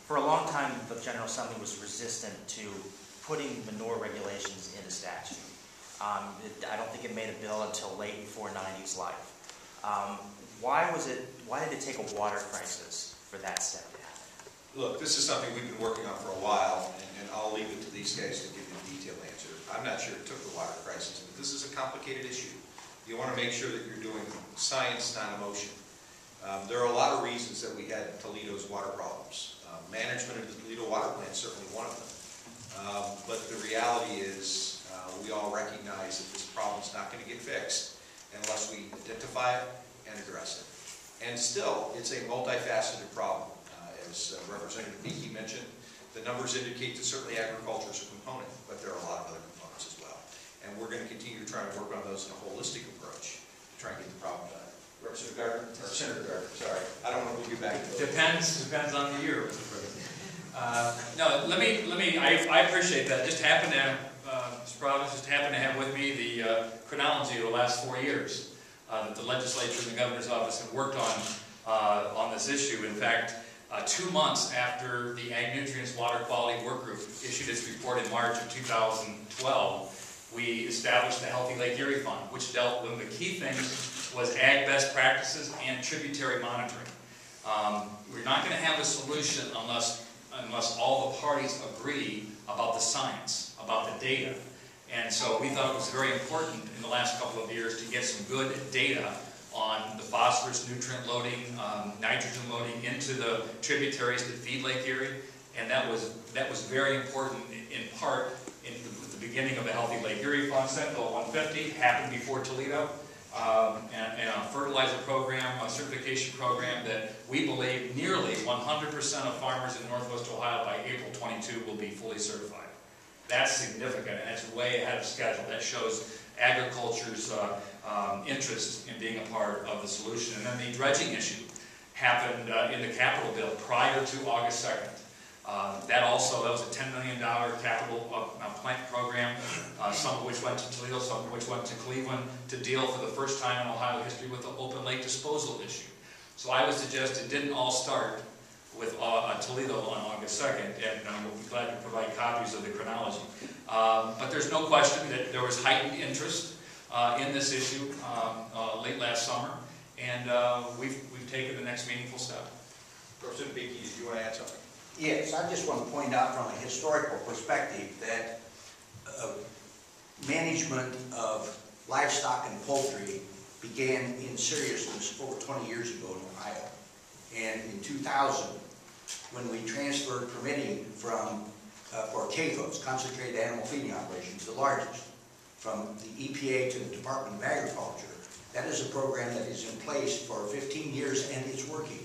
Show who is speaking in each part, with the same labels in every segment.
Speaker 1: For a long time, the General Assembly was resistant to putting manure regulations into statute. I don't think it made a bill until late in 490's life. Why did it take a water crisis for that step to happen?
Speaker 2: Look, this is something we've been working on for a while, and I'll leave it to these guys to give you a detailed answer. I'm not sure it took the water crisis, but this is a complicated issue. You want to make sure that you're doing science, not emotion. There are a lot of reasons that we had Toledo's water problems. Management of the Toledo water plant is certainly one of them. But the reality is we all recognize that this problem is not going to get fixed unless we identify it and address it. And still, it's a multifaceted problem. As Representative Beakey mentioned, the numbers indicate that certainly agriculture is a component, but there are a lot of other components as well. And we're going to continue to try to work on those in a holistic approach to try and get the problem done. Representative Gardner, or Senator Gardner, sorry. I don't want to move you back to those.
Speaker 3: Depends on the year, Mr. President. I appreciate that. Just happened to have, Mr. Providence, just happened to have with me the chronology of the last 4 years that the legislature and the governor's office have worked on this issue. In fact, 2 months after the Ag Nutrients Water Quality Work Group issued its report in March of 2012, we established the Healthy Lake Erie Fund, which dealt with the key things was ag best practices and tributary monitoring. We're not going to have a solution unless all the parties agree about the science, about the data. And so we thought it was very important in the last couple of years to get some good data on the phosphorus nutrient loading, nitrogen loading into the tributaries that feed Lake Erie, and that was very important in part in the beginning of the Healthy Lake Erie Fund. Senate Bill 150 happened before Toledo, and a fertilizer program, a certification program that we believe nearly 100% of farmers in Northwest Ohio by April 22 will be fully certified. That's significant, and it's way ahead of schedule. That shows agriculture's interest in being a part of the solution. And then the dredging issue happened in the capital bill prior to August 2nd. That was a $10 million capital plant program, some of which went to Toledo, some of which went to Cleveland, to deal for the first time in Ohio history with the open lake disposal issue. So I would suggest it didn't all start with Toledo on August 2nd, and we'll be glad to provide copies of the chronology. But there's no question that there was heightened interest in this issue late last summer, and we've taken the next meaningful step.
Speaker 2: Representative Beakey, do you want to add something?
Speaker 4: Yes, I just want to point out from a historical perspective that management of livestock and poultry began in seriousness over 20 years ago in Ohio. And in 2000, when we transferred permitting from for CAFOs, concentrated animal feeding operations, the largest, from the EPA to the Department of Agriculture, that is a program that is in place for 15 years and it's working.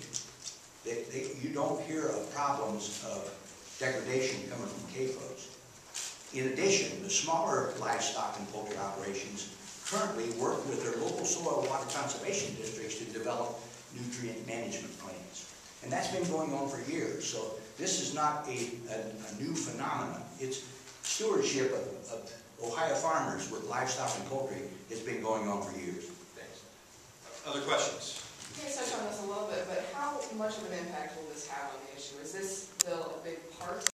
Speaker 4: You don't hear of problems of degradation coming from CAFOs. In addition, the smaller livestock and poultry operations currently work with their local soil water conservation districts to develop nutrient management plans. And that's been going on for years. So this is not a new phenomenon. It's stewardship of Ohio farmers with livestock and poultry has been going on for years.
Speaker 2: Thanks. Other questions?
Speaker 5: You guys touched on this a little bit, but how much of an impact will this have on the issue? Is this bill a big part